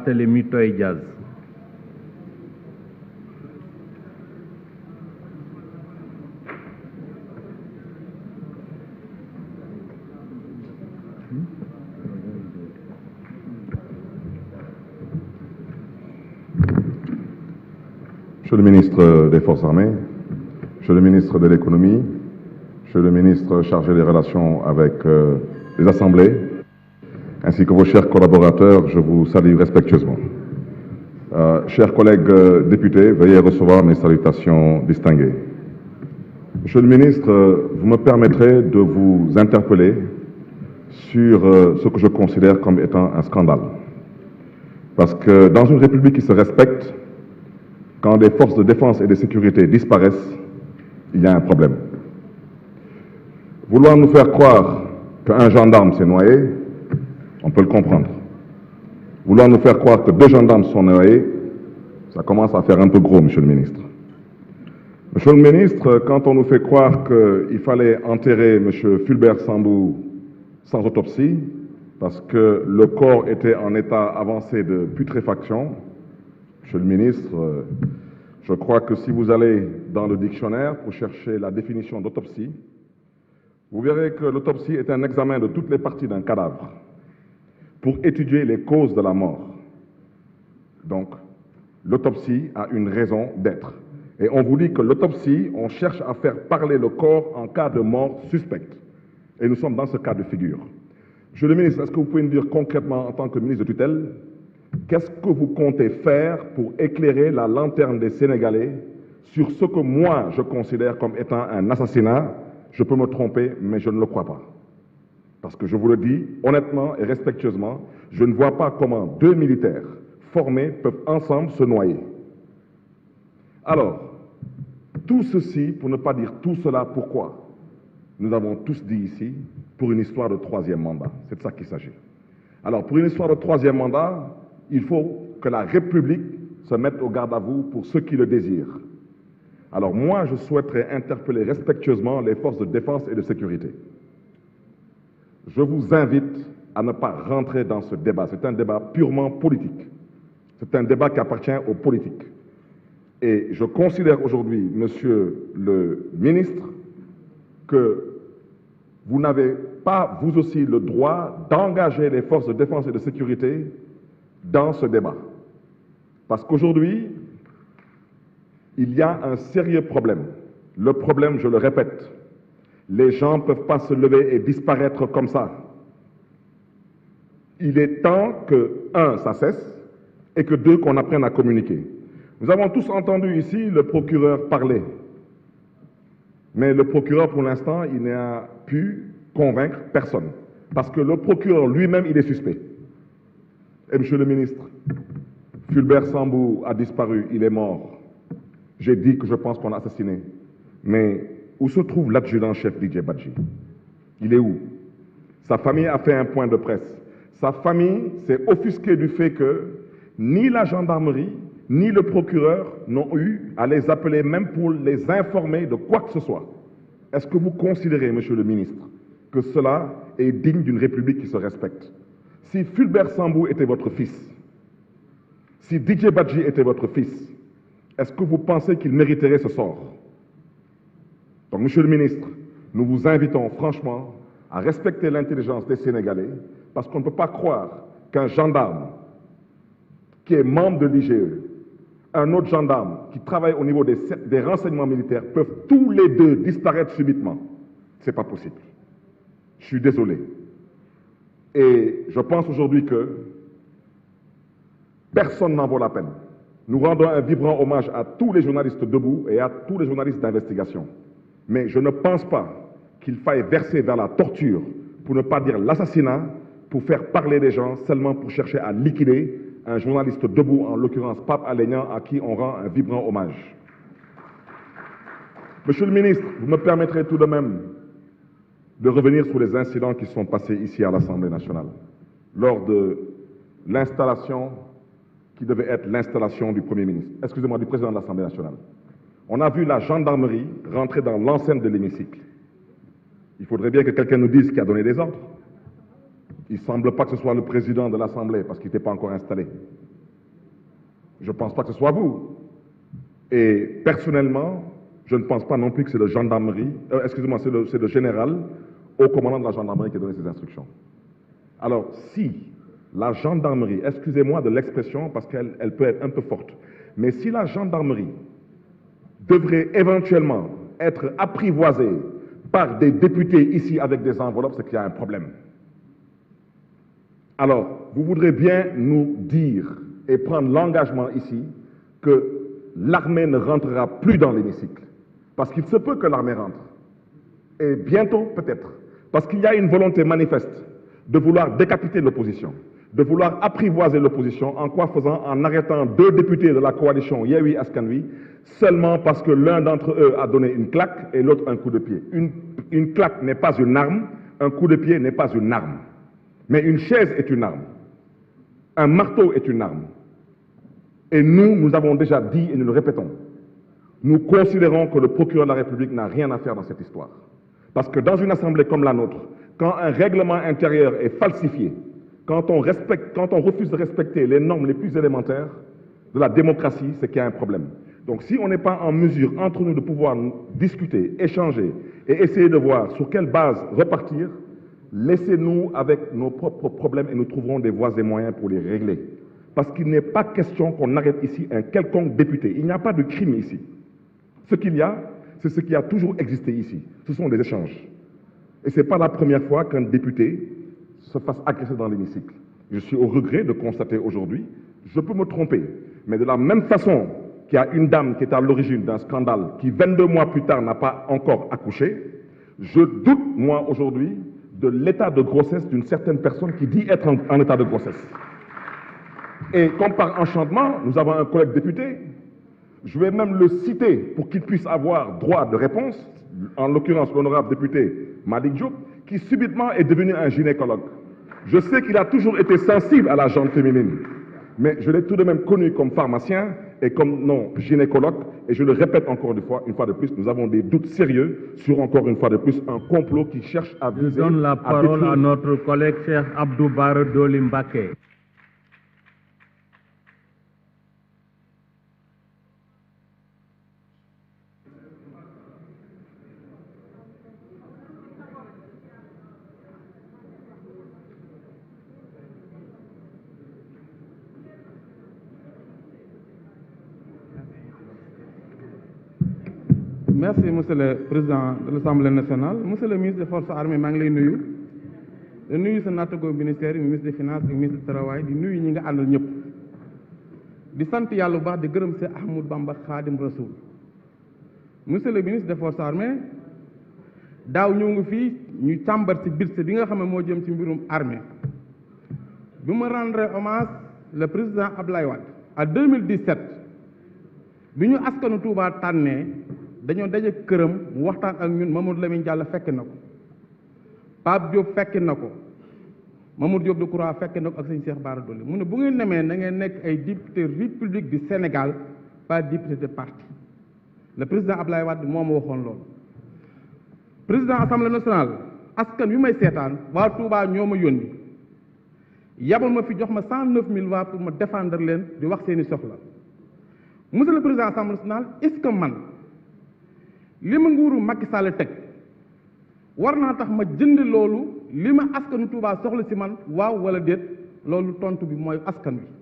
Barthélemy Toye Dias. Monsieur le ministre des Forces armées, Monsieur le ministre de l'économie, Monsieur le ministre chargé des relations avec les assemblées, ainsi que vos chers collaborateurs, je vous salue respectueusement. Chers collègues députés, veuillez recevoir mes salutations distinguées. Monsieur le ministre, vous me permettrez de vous interpeller sur ce que je considère comme étant un scandale. Parce que dans une république qui se respecte, quand des forces de défense et de sécurité disparaissent, il y a un problème. Vouloir nous faire croire qu'un gendarme s'est noyé, on peut le comprendre. Vouloir nous faire croire que 2 gendarmes sont noyés, ça commence à faire un peu gros, Monsieur le ministre. Monsieur le ministre, quand on nous fait croire qu'il fallait enterrer M. Fulbert Sambou sans autopsie, parce que le corps était en état avancé de putréfaction, Monsieur le ministre, je crois que si vous allez dans le dictionnaire pour chercher la définition d'autopsie, vous verrez que l'autopsie est un examen de toutes les parties d'un cadavre pour étudier les causes de la mort. Donc, l'autopsie a une raison d'être. Et on vous dit que l'autopsie, on cherche à faire parler le corps en cas de mort suspecte. Et nous sommes dans ce cas de figure. Monsieur le ministre, est-ce que vous pouvez nous dire concrètement, en tant que ministre de tutelle, qu'est-ce que vous comptez faire pour éclairer la lanterne des Sénégalais sur ce que moi je considère comme étant un assassinat? Je peux me tromper, mais je ne le crois pas. Parce que je vous le dis honnêtement et respectueusement, je ne vois pas comment 2 militaires formés peuvent ensemble se noyer. Alors, tout ceci, pour ne pas dire tout cela, pourquoi? Nous avons tous dit ici, pour une histoire de 3e mandat. C'est de ça qu'il s'agit. Alors, pour une histoire de 3e mandat, il faut que la République se mette au garde à vous pour ceux qui le désirent. Alors moi, je souhaiterais interpeller respectueusement les forces de défense et de sécurité. Je vous invite à ne pas rentrer dans ce débat. C'est un débat purement politique. C'est un débat qui appartient aux politiques. Et je considère aujourd'hui, Monsieur le ministre, que vous n'avez pas, vous aussi, le droit d'engager les forces de défense et de sécurité dans ce débat. Parce qu'aujourd'hui, il y a un sérieux problème. Le problème, je le répète, les gens ne peuvent pas se lever et disparaître comme ça. Il est temps que, 1, ça cesse, et que 2, qu'on apprenne à communiquer. Nous avons tous entendu ici le procureur parler. Mais le procureur, pour l'instant, il n'a pu convaincre personne. Parce que le procureur lui-même, il est suspect. Et Monsieur le ministre, Fulbert Sambou a disparu, il est mort. J'ai dit que je pense qu'on l'a assassiné. Mais où se trouve l'adjudant-chef Didier Badji? Il est où? Sa famille a fait un point de presse. Sa famille s'est offusquée du fait que ni la gendarmerie, ni le procureur n'ont eu à les appeler même pour les informer de quoi que ce soit. Est-ce que vous considérez, Monsieur le ministre, que cela est digne d'une République qui se respecte? Si Fulbert Sambou était votre fils, si Didier Badji était votre fils, est-ce que vous pensez qu'il mériterait ce sort? Donc, Monsieur le ministre, nous vous invitons franchement à respecter l'intelligence des Sénégalais, parce qu'on ne peut pas croire qu'un gendarme qui est membre de l'IGE, un autre gendarme qui travaille au niveau des renseignements militaires peuvent tous les 2 disparaître subitement. Ce n'est pas possible. Je suis désolé. Et je pense aujourd'hui que personne n'en vaut la peine. Nous rendons un vibrant hommage à tous les journalistes debout et à tous les journalistes d'investigation. Mais je ne pense pas qu'il faille verser vers la torture, pour ne pas dire l'assassinat, pour faire parler les gens seulement pour chercher à liquider un journaliste debout, en l'occurrence Pape Alé Niang, à qui on rend un vibrant hommage. Monsieur le ministre, vous me permettrez tout de même de revenir sur les incidents qui sont passés ici à l'Assemblée nationale, lors de l'installation qui devait être l'installation du Premier ministre, excusez-moi, du président de l'Assemblée nationale. On a vu la gendarmerie rentrer dans l'enceinte de l'hémicycle. Il faudrait bien que quelqu'un nous dise qui a donné des ordres. Il ne semble pas que ce soit le président de l'Assemblée, parce qu'il n'était pas encore installé. Je ne pense pas que ce soit vous. Et personnellement, je ne pense pas non plus que c'est le gendarmerie, excusez-moi, c'est le général au commandant de la gendarmerie qui a donné ces instructions. Alors, si la gendarmerie, excusez-moi de l'expression parce qu'elle peut être un peu forte, mais si la gendarmerie devrait éventuellement être apprivoisée par des députés ici avec des enveloppes, c'est qu'il y a un problème. Alors, vous voudrez bien nous dire et prendre l'engagement ici que l'armée ne rentrera plus dans l'hémicycle. Parce qu'il se peut que l'armée rentre. Et bientôt, peut-être. Parce qu'il y a une volonté manifeste de vouloir décapiter l'opposition, de vouloir apprivoiser l'opposition, en quoi faisant? En arrêtant 2 députés de la coalition Yewwi Askan Wi, seulement parce que l'un d'entre eux a donné une claque et l'autre un coup de pied. Une claque n'est pas une arme, un coup de pied n'est pas une arme. Mais une chaise est une arme. Un marteau est une arme. Et nous avons déjà dit et nous le répétons, nous considérons que le procureur de la République n'a rien à faire dans cette histoire. Parce que dans une assemblée comme la nôtre, quand un règlement intérieur est falsifié, quand on refuse de respecter les normes les plus élémentaires de la démocratie, c'est qu'il y a un problème. Donc si on n'est pas en mesure entre nous de pouvoir discuter, échanger et essayer de voir sur quelle base repartir, laissez-nous avec nos propres problèmes et nous trouverons des voies et moyens pour les régler. Parce qu'il n'est pas question qu'on arrête ici un quelconque député. Il n'y a pas de crime ici. Ce qu'il y a, c'est ce qui a toujours existé ici. Ce sont des échanges. Et ce n'est pas la première fois qu'un député se fasse agresser dans l'hémicycle. Je suis au regret de constater aujourd'hui, je peux me tromper, mais de la même façon qu'il y a une dame qui est à l'origine d'un scandale qui 22 mois plus tard n'a pas encore accouché, je doute, moi, aujourd'hui, de l'état de grossesse d'une certaine personne qui dit être en état de grossesse. Et comme par enchantement, nous avons un collègue député, je vais même le citer pour qu'il puisse avoir droit de réponse, en l'occurrence l'honorable député Malick Diop, qui subitement est devenu un gynécologue. Je sais qu'il a toujours été sensible à la gente féminine, mais je l'ai tout de même connu comme pharmacien et comme non gynécologue, et je le répète encore une fois de plus, nous avons des doutes sérieux sur encore une fois de plus un complot qui cherche à viser... Je donne la parole à notre collègue Cheikh Abdou Bara Dolly Mbacké. Merci, Monsieur le Président de l'Assemblée nationale. Monsieur le ministre des Forces armées, maa ngi lay nuyu. di nuyu sa nattago ministère yi ministre des Finances ak ministre du Travail di nuyu ñi nga àndal ñëpp. di sant yàlla bu baax di gërëm Seex Ahmadou Bamba Khadim Rasoul. Monsieur le ministre des Forces armées, daaw ñëw nga fii ñu càmbar ci budget bi nga xam ne moo jëm ci mbirum armée. bi ma rendre hommage le président Abdoulaye Wade à 2017 bi ñu askanu Touba tànnee dañoo daje këram mu waxtaan ak ñun Mamadou Lamine Diallo fekk na ko Pape Diop fekk na ko Mamadou Diop Decroix fekk na ko ak sëñ Cheikh Bara Dolly mu ne bu ngeen demee na ngeen nekk ay député république du Sénégal pas député de parti. Le président Abdoulaye Wade moo ma waxoon loolu. Président assemblée nationale askan wi may seetaan waa Touba ñoo ma yónni yabal ma fi jox ma 109 000 voix pour ma défendre leen di wax seeni soxla. Monsieur le président assemblée nationale, est-ce que man li ma nguuru Macky Sall teg war naa tax ma jënd loolu li ma askanu Touba soxla ci man waaw wala déet loolu tontu bi mooy askan wi.